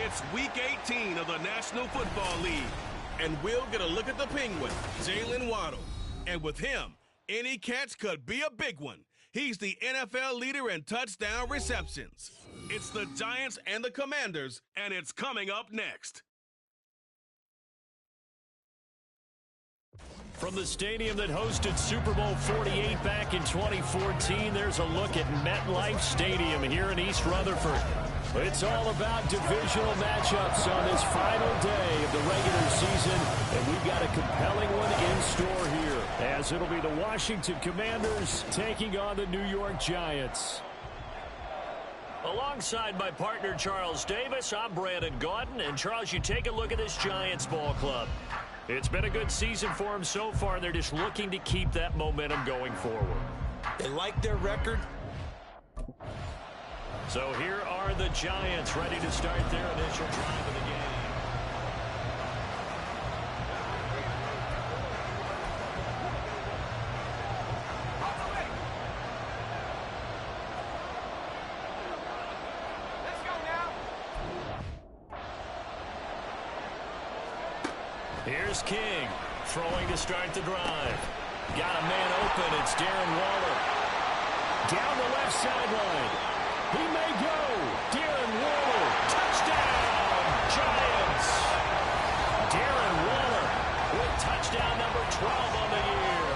It's Week 18 of the National Football League. And we'll get a look at the Penguin, Jalen Waddle. And with him, any catch could be a big one. He's the NFL leader in touchdown receptions. It's the Giants and the Commanders, and it's coming up next. From the stadium that hosted Super Bowl 48 back in 2014, there's a look at MetLife Stadium here in East Rutherford. It's all about divisional matchups on this final day of the regular season, and we've got a compelling one in store here, as it'll be the Washington Commanders taking on the New York Giants. Alongside my partner Charles Davis, I'm Brandon Gaudin, and Charles, you take a look at this Giants ball club. It's been a good season for them so far, and they're just looking to keep that momentum going forward. They like their record. So here are the Giants ready to start their initial drive of the game. Let's go now. Here's King, throwing to start the drive. Got a man open, it's Darren Waller. Down the left sideline. He may go. Darren Waller. Touchdown, Giants. Darren Waller with touchdown number 12 on the year.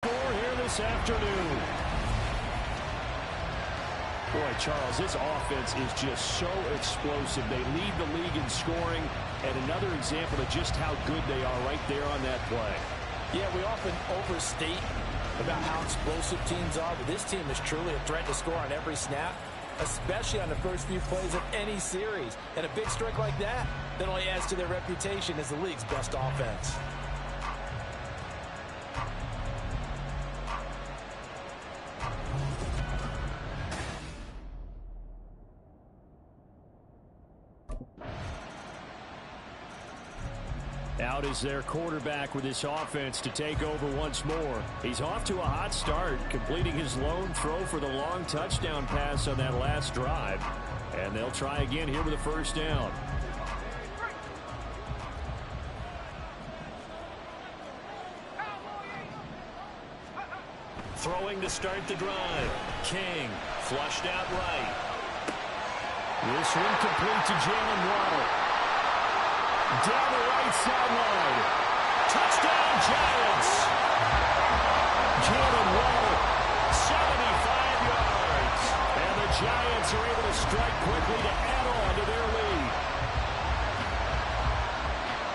Here this afternoon. Boy, Charles, this offense is just so explosive. They lead the league in scoring, and another example of just how good they are right there on that play. Yeah, we often overstate about how explosive teams are, but this team is truly a threat to score on every snap, especially on the first few plays of any series. And a big strike like that only adds to their reputation as the league's best offense. Out is their quarterback with this offense to take over once more. He's off to a hot start, completing his lone throw for the long touchdown pass on that last drive. And they'll try again here with a first down. Throwing to start the drive. King, flushed out right. This one complete to Jalen Waddle. Down the right sideline. Touchdown, Giants. Jalen Waddle, 75 yards. And the Giants are able to strike quickly to add on to their lead.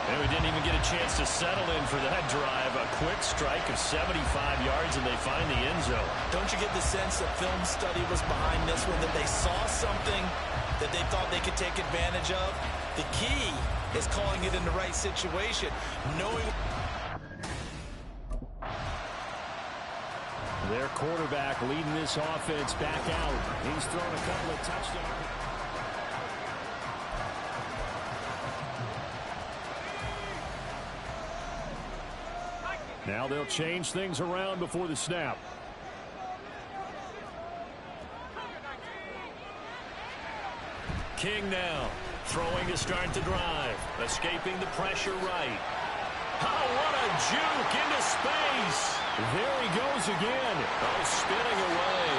And we didn't even get a chance to settle in for that drive. A quick strike of 75 yards, and they find the end zone. Don't you get the sense that film study was behind this one, that they saw something that they thought they could take advantage of? The key is calling it in the right situation, knowing. Their quarterback leading this offense back out. He's thrown a couple of touchdowns. Now they'll change things around before the snap. King now, throwing to start the drive, escaping the pressure right. Oh, what a juke into space. There he goes again. Oh, spinning away.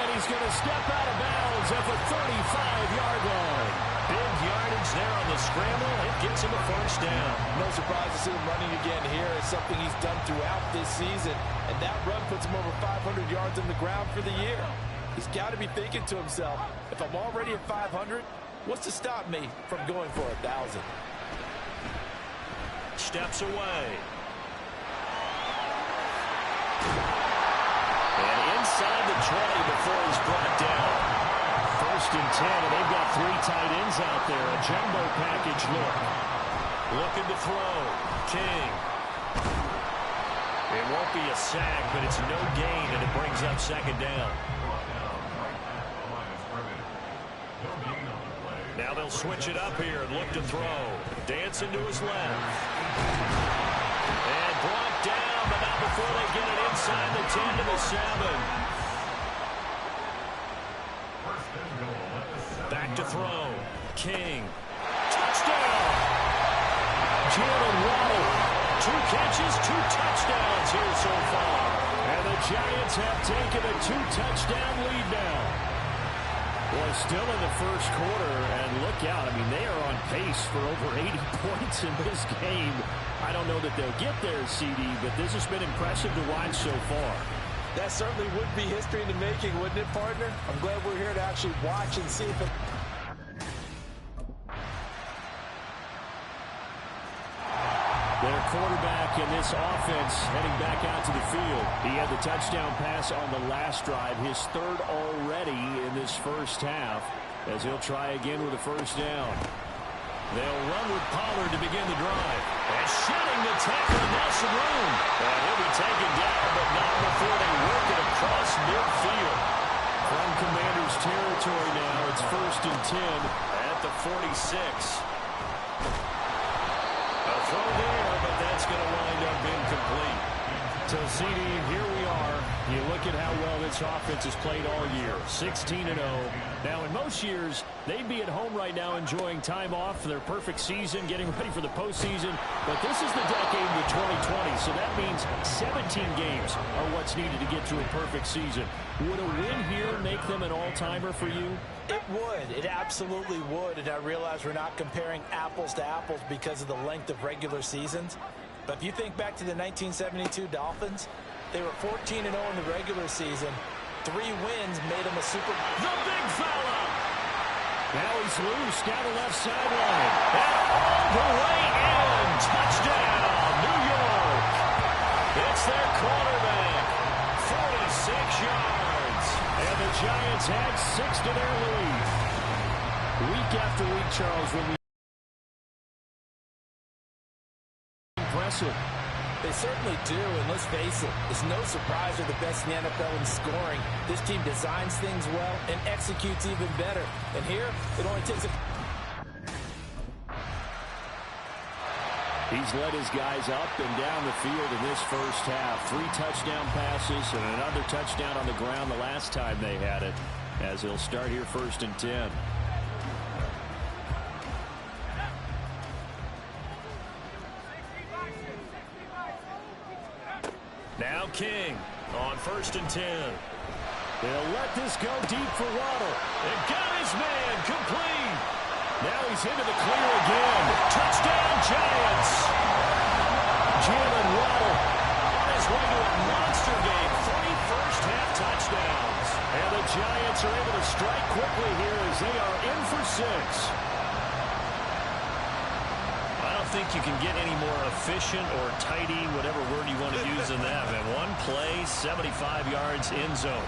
And he's going to step out of bounds at the 35-yard line. Big yardage there on the scramble. It gets him a first down. No surprise to see him running again here. It's something he's done throughout this season. And that run puts him over 500 yards on the ground for the year. He's got to be thinking to himself, if I'm already at 500, what's to stop me from going for 1,000? Steps away. And inside the 20 before he's brought down. First and 10, and they've got three tight ends out there. A jumbo package look. Looking to throw. King. It won't be a sack, but it's no gain, and it brings up second down. Now they'll switch it up here and look to throw. Dancing to his left. And brought down, but not before they get it inside the 10 to the 7. to throw. King. Touchdown! Jalen Waddle. 2 catches, 2 touchdowns here so far. And the Giants have taken a 2-touchdown lead now. Well, still in the first quarter, and look out. I mean, they are on pace for over 80 points in this game. I don't know that they'll get there, CD, but this has been impressive to watch so far. That certainly would be history in the making, wouldn't it, partner? I'm glad we're here to actually watch and see if it... Their quarterback in this offense heading back out to the field. He had the touchdown pass on the last drive, his 3rd already in this first half, as he'll try again with a first down. They'll run with Pollard to begin the drive. And shedding the tackle, Nelson Room. And he'll be taken down, but not before they work it across midfield. From Commanders territory now, it's 1st and 10 at the 46. A throw there, but that's going to wind up incomplete. So, CD, here we are. You look at how well this offense has played all year, 16-0. Now, in most years, they'd be at home right now enjoying time off for their perfect season, getting ready for the postseason. But this is the decade of 2020, so that means 17 games are what's needed to get to a perfect season. Would a win here make them an all-timer for you? It would. It absolutely would. And I realize we're not comparing apples to apples because of the length of regular seasons. But if you think back to the 1972 Dolphins, they were 14-0 in the regular season. 3 wins made them a Super Bowl. The big fella! Now he's loose down the left sideline. And all the way in. Touchdown, New York. It's their quarterback. 46 yards. And the Giants had 6 to their lead. Week after week, Charles, when we impressive. They certainly do, and let's face it, it's no surprise they're the best in the NFL in scoring. This team designs things well and executes even better. And here, it only takes a... He's led his guys up and down the field in this first half. 3 touchdown passes and another touchdown on the ground the last time they had it, as he'll start here 1st and 10. Now King on 1st and 10. They'll let this go deep for Waddle. They got his man complete. Now he's into the clear again. Touchdown, Giants. Jalen Waddle on his way to a monster game. 3 first-half touchdowns. And the Giants are able to strike quickly here as they are in for 6. I don't think you can get any more efficient or tidy, whatever word you want to use in that. Man, 1 play, 75 yards in zone.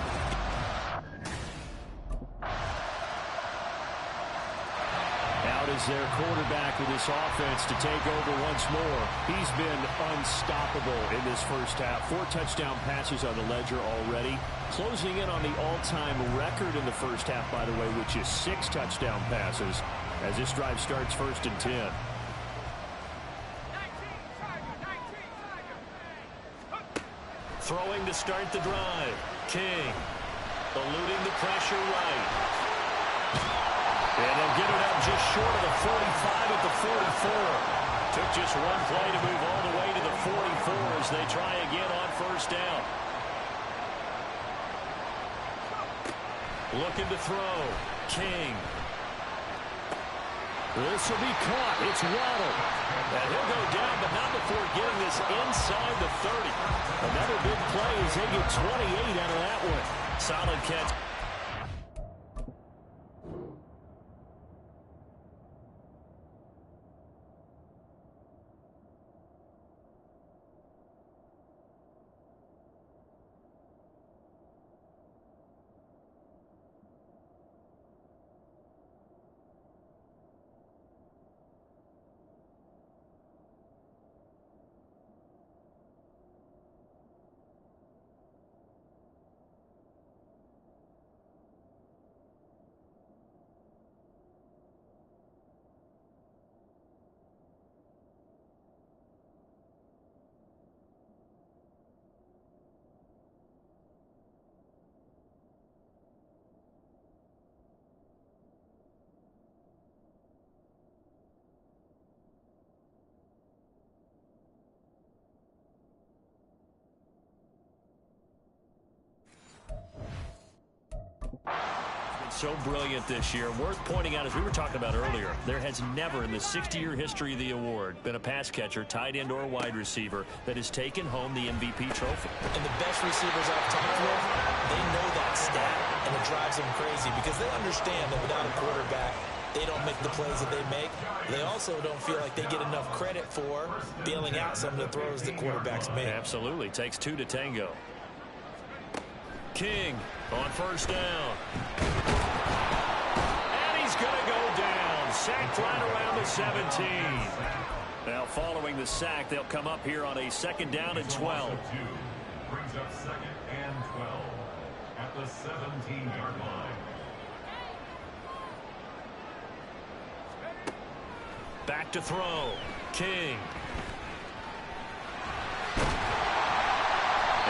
Out is their quarterback with this offense to take over once more. He's been unstoppable in this first half. 4 touchdown passes on the ledger already. Closing in on the all-time record in the first half, by the way, which is 6 touchdown passes, as this drive starts 1st and 10. Throwing to start the drive. King eluding the pressure right. And they'll get it up just short of the 45 at the 44. Took just 1 play to move all the way to the 44 as they try again on 1st down. Looking to throw. King. This will be caught. It's Waddle. And he'll go down, but not before getting this inside the 30. Another big play as they get 28 out of that one. Solid catch. so brilliant this year. Worth pointing out, as we were talking about earlier, there has never in the 60-year history of the award been a pass catcher, tight end, or wide receiver that has taken home the MVP trophy. And the best receivers I've talked with, they know that stat, and it drives them crazy because they understand that without a quarterback, they don't make the plays that they make. They also don't feel like they get enough credit for bailing out some of the throws the quarterbacks make. Absolutely. Takes two to tango. King on first down. And he's going to go down. Sacked right around the 17. Now following the sack, they'll come up here on a second down and 12. Brings up second and 12 at the 17-yard line. Back to throw. King.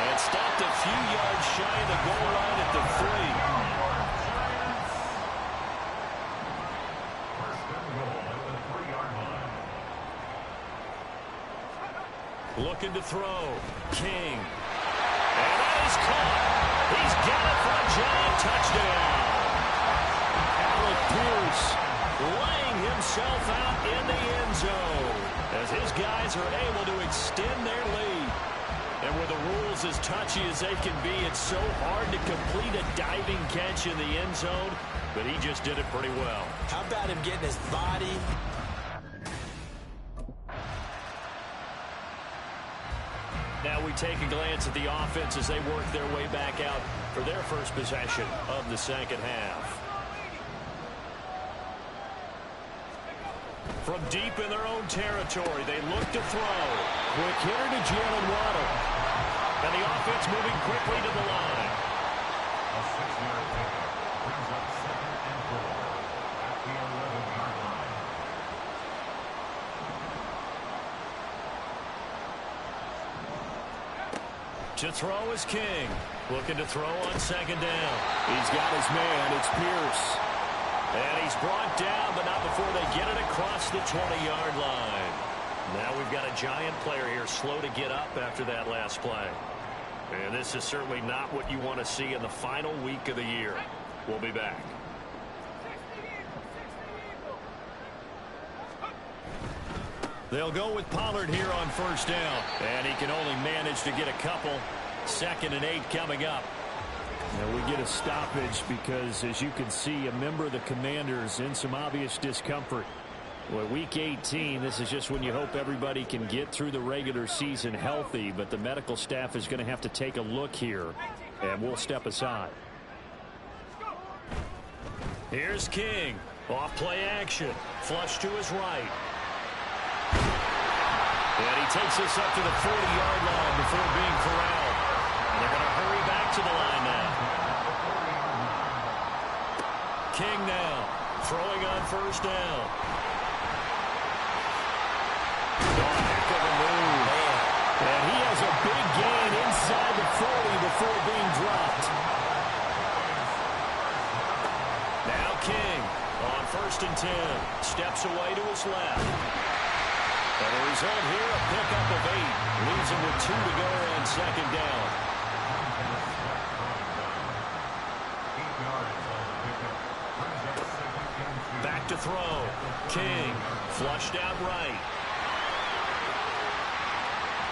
And stopped a few yards shy of the goal line at the 3. First and goal at the 3-yard line. Looking to throw. King. And that is caught. He's got it for a giant touchdown. Alec Pierce laying himself out in the end zone as his guys are able to extend their lead. And with the rules as touchy as they can be, it's so hard to complete a diving catch in the end zone, but he just did it pretty well. How about him getting his body? Now we take a glance at the offense as they work their way back out for their first possession of the second half. From deep in their own territory, they look to throw. Quick hitter to Jalen Waddle. And the offense moving quickly to the line. A 6-yard pickup brings up second and 4 at the 11-yard line. To throw is King. Looking to throw on second down. He's got his man. It's Pierce. And he's brought down, but not before they get it across the 20-yard line. Now we've got a giant player here slow to get up after that last play. And this is certainly not what you want to see in the final week of the year. We'll be back. They'll go with Pollard here on first down. And he can only manage to get a couple. 2nd and 8 coming up. Now we get a stoppage because, as you can see, a member of the Commanders in some obvious discomfort. Well, week 18, this is just when you hope everybody can get through the regular season healthy, but the medical staff is going to have to take a look here, and we'll step aside. Here's King. Off play action. Flush to his right. And he takes this up to the 40-yard line before being corralled. And they're going to hurry back to the line now. King now throwing on first down. Heck of a move. And he has a big gain inside the 40 before being dropped. Now King on 1st and 10. Steps away to his left. And the result here, a pickup of 8. Leaves him with 2 to go on second down. Back to throw. King flushed out right.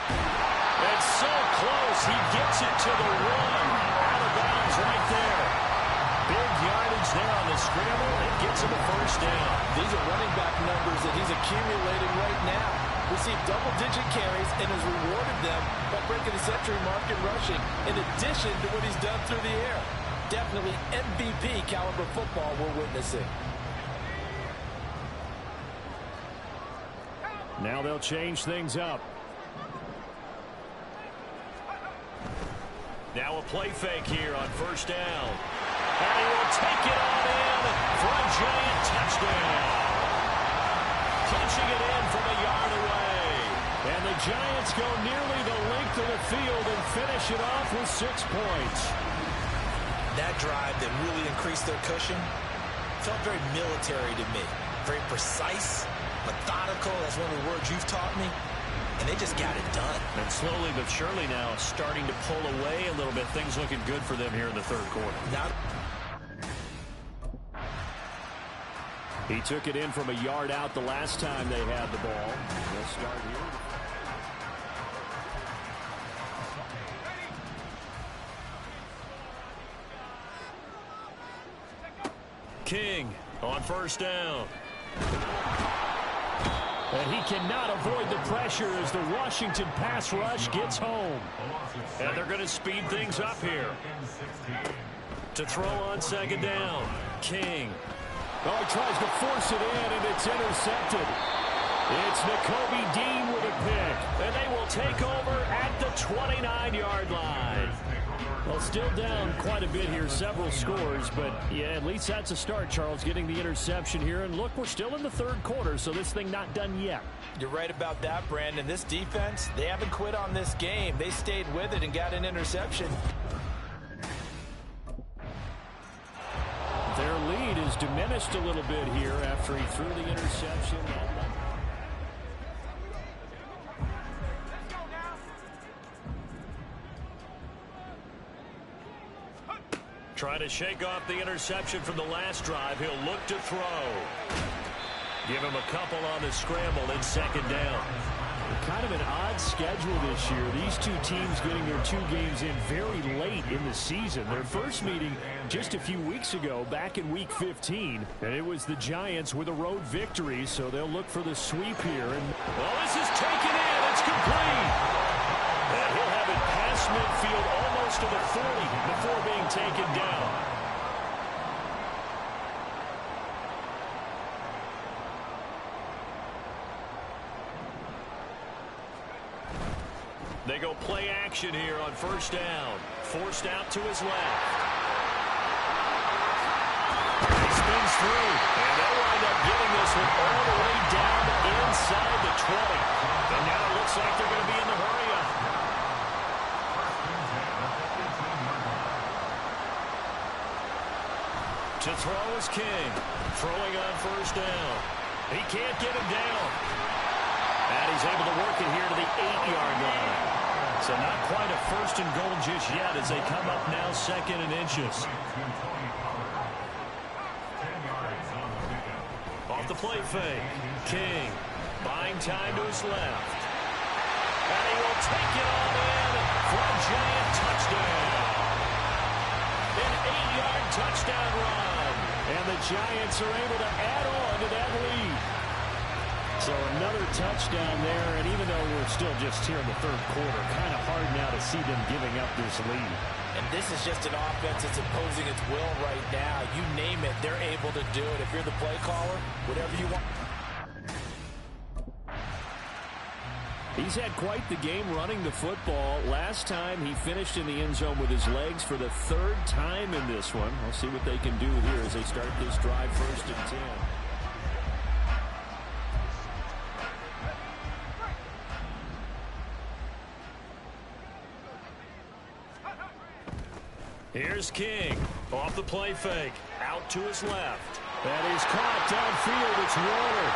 And so close, he gets it to the 1. Out of bounds right there. Big yardage there on the scramble. It gets him a first down. These are running back numbers that he's accumulating right now. Received double-digit carries and has rewarded them by breaking the century mark in rushing, in addition to what he's done through the air. Definitely MVP caliber football we're witnessing. Now they'll change things up. Now a play fake here on first down. And he will take it on in for a giant touchdown. Punching it in from a yard away. And the Giants go nearly the length of the field and finish it off with 6 points. That drive that really increased their cushion felt very military to me. Very precise, methodical. That's one of the words you've taught me. And they just got it done. And slowly but surely now starting to pull away a little bit. Things looking good for them here in the third quarter. Now He took it in from a yard out the last time they had the ball. They'll start here. King on first down. And he cannot avoid the pressure as the Washington pass rush gets home. And they're going to speed things up here. To throw on second down. King. Oh, he tries to force it in, and it's intercepted. It's Nakobe Dean with a pick. And they will take over at the 29-yard line. Well, still down quite a bit here, several scores, but yeah, at least that's a start, Charles, getting the interception here. And look, we're still in the third quarter, so this thing not done yet. You're right about that, Brandon. This defense, they haven't quit on this game. They stayed with it and got an interception. Their lead is diminished a little bit here after he threw the interception. Trying to shake off the interception from the last drive. He'll look to throw. Give him a couple on the scramble in second down. Kind of an odd schedule this year. These two teams getting their two games in very late in the season. Their first meeting just a few weeks ago, back in Week 15. And it was the Giants with a road victory, so they'll look for the sweep here. And well, this is taken in. It's complete. And he'll have it past midfield almost to the 40 before being taken down. They go play action here on first down. Forced out to his left. He spins through, and they'll wind up getting this one all the way down inside the 20. And now it looks like they're going to be in the hurry up. To throw is King. Throwing on first down. He can't get him down. And he's able to work it here to the 8-yard line. So not quite a first and goal just yet as they come up now second and inches. Off the play fake. King buying time to his left. And he will take it on in for a giant touchdown. An 8-yard touchdown run. And the Giants are able to add on to that lead. So another touchdown there, and even though we're still just here in the third quarter, kind of hard now to see them giving up this lead. And this is just an offense that's imposing its will right now. You name it, they're able to do it. If you're the play caller, whatever you want. He's had quite the game running the football. Last time he finished in the end zone with his legs for the third time in this one. We'll see what they can do here as they start this drive first and 10. Here's King. Off the play fake. Out to his left. That is caught downfield. It's Waller.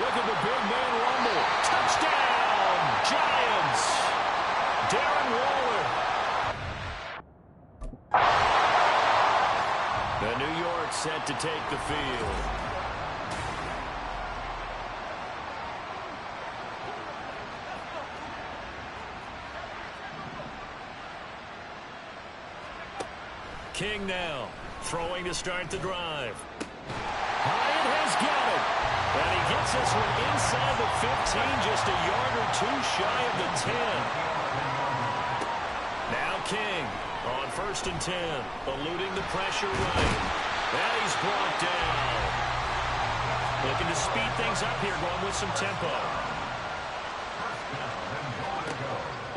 Look at the big man rumble. Touchdown! Giants! Darren Waller. The New York set to take the field. King now, throwing to start the drive. Hyatt has got it. And he gets this one inside the 15, just a yard or two shy of the 10. Now King on first and 10, eluding the pressure right. And he's brought down. Looking to speed things up here, going with some tempo.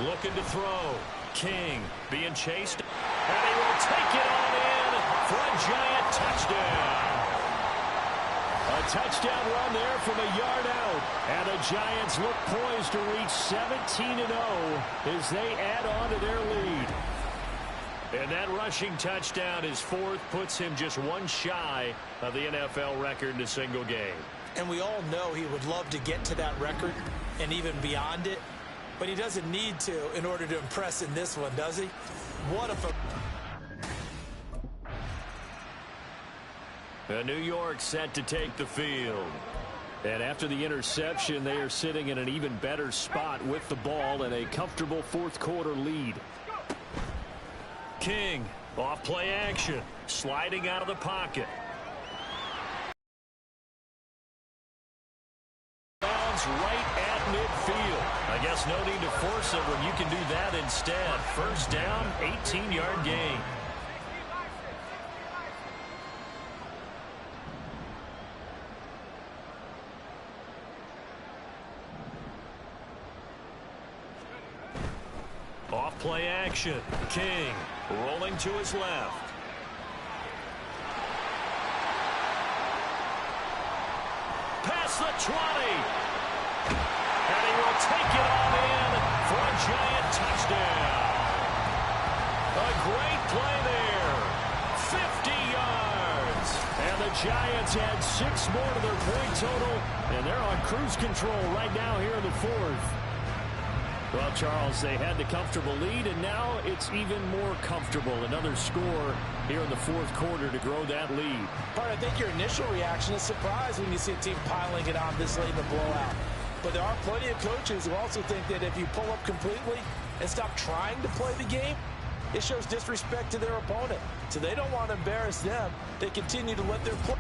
Looking to throw. King being chased. And he will take it on in for a giant touchdown. A touchdown run there from a yard out. And the Giants look poised to reach 17-0 as they add on to their lead. And that rushing touchdown, his fourth, puts him just one shy of the NFL record in a single game. And we all know he would love to get to that record and even beyond it. But he doesn't need to in order to impress in this one, does he? What a... New York set to take the field. And after the interception, they are sitting in an even better spot with the ball and a comfortable fourth quarter lead. King, off play action, sliding out of the pocket. Bounds right at midfield. I guess no need to force it when you can do that instead. First down, 18-yard gain. Off play action. King rolling to his left. Past the 20. And he will take it on in for a giant touchdown. A great play there. 50 yards. And the Giants add 6 more to their point total. And they're on cruise control right now here in the fourth. Well, Charles, they had the comfortable lead, and now it's even more comfortable. Another score here in the fourth quarter to grow that lead. But I think your initial reaction is surprise when you see a team piling it on this late in the blowout. But there are plenty of coaches who also think that if you pull up completely and stop trying to play the game, it shows disrespect to their opponent. So they don't want to embarrass them. They continue to let their play.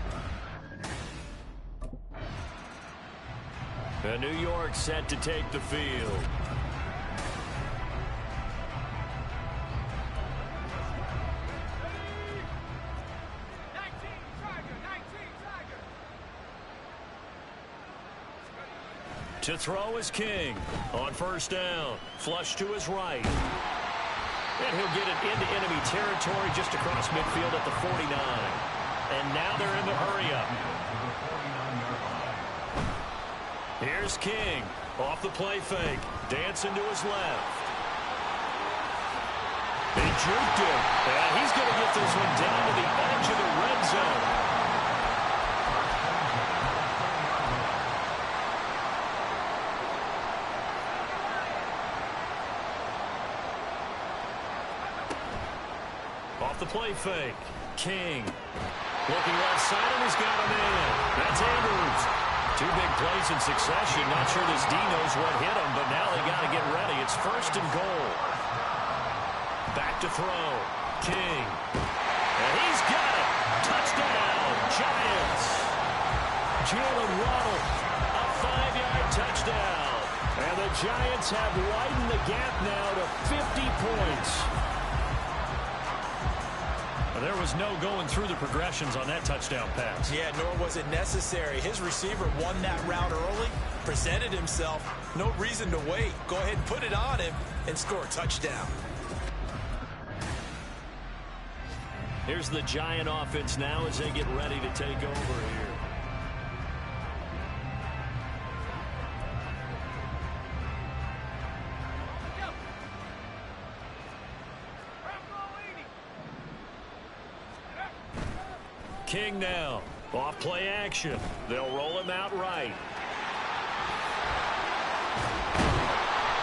New York set to take the field. To throw is King on first down. Flush to his right. And he'll get it into enemy territory just across midfield at the 49. And now they're in the hurry-up. Here's King off the play fake. Dancing to his left. They juked him. And he's going to get this one down to the edge of the red zone. The play fake. King looking left side, and he's got him in. That's Andrews. 2 big plays in succession. Not sure this D knows what hit him, but now they got to get ready. It's first and goal. Back to throw. King. And he's got it. Touchdown, Giants. Jalen Waddle, a 5-yard touchdown. And the Giants have widened the gap now to 50 points. There was no going through the progressions on that touchdown pass. Yeah, nor was it necessary. His receiver won that route early, presented himself. No reason to wait. Go ahead and put it on him and score a touchdown. Here's the Giant offense now as they get ready to take over here. King now. Off play action. They'll roll him out right.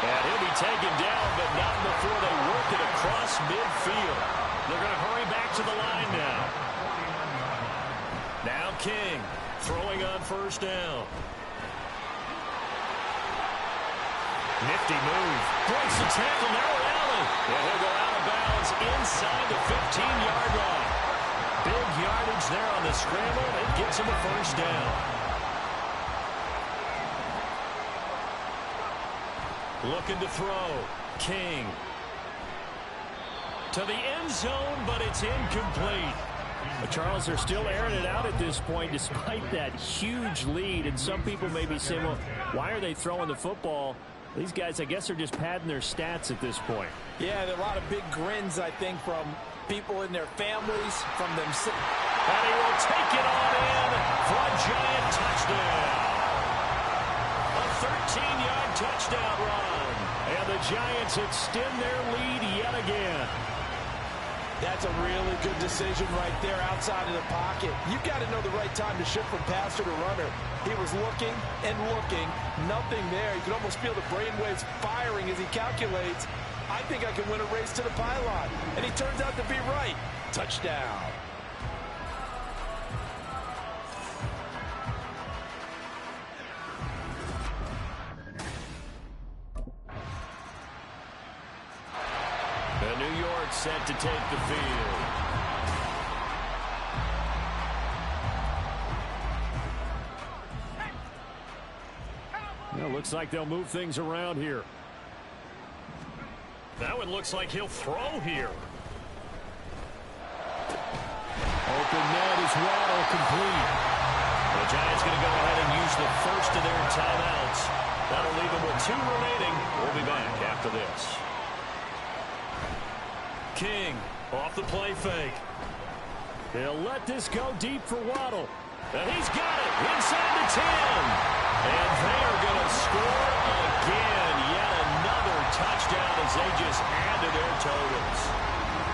And he'll be taken down, but not before they work it across midfield. They're going to hurry back to the line now. Now King throwing on first down. Nifty move. Breaks the tackle. Narrow alley. And he'll go out of bounds inside the 15-yard line. Big yardage there on the scramble. It gets him a first down. Looking to throw. King. To the end zone, but it's incomplete. But Charles, they're still airing it out at this point despite that huge lead. And some people may be saying, well, why are they throwing the football? These guys, I guess, are just padding their stats at this point. Yeah, there are a lot of big grins, I think, from people in their families, from them. And he will take it on in for a giant touchdown. A 13-yard touchdown run. And the Giants extend their lead yet again. That's a really good decision right there outside of the pocket. You've got to know the right time to shift from passer to runner. He was looking and looking. Nothing there. You can almost feel the brainwaves firing as he calculates. I think I can win a race to the pylon. And he turns out to be right. Touchdown. And New York set to take the field. Well, looks like they'll move things around here. That one looks like he'll throw here. Open net is Waddle, complete. The Giants going to go ahead and use the first of their timeouts. That'll leave them with 2 remaining. We'll be back after this. King off the play fake. He'll let this go deep for Waddle. And he's got it inside the 10. And they are going to score again. Yet another touchdown as they just add to their totals.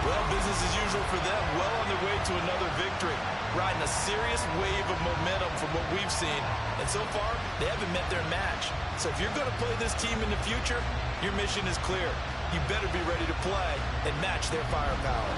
Well, business as usual for them. Well on their way to another victory. Riding a serious wave of momentum from what we've seen. And so far, they haven't met their match. So if you're going to play this team in the future, your mission is clear. You better be ready to play and match their firepower.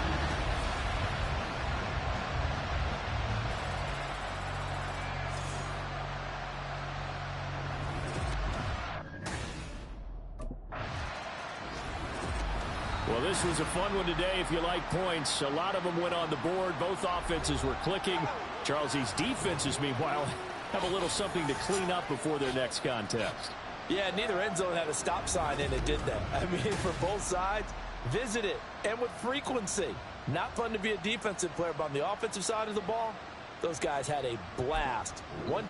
Well, this was a fun one today if you like points. A lot of them went on the board. Both offenses were clicking. Charles, these defenses, meanwhile, have a little something to clean up before their next contest. Yeah, neither end zone had a stop sign in it, did they? I mean, for both sides, visit it, and with frequency. Not fun to be a defensive player, but on the offensive side of the ball, those guys had a blast. One.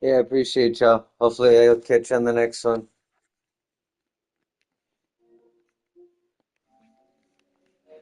Yeah, I appreciate y'all. Hopefully I'll catch you on the next one.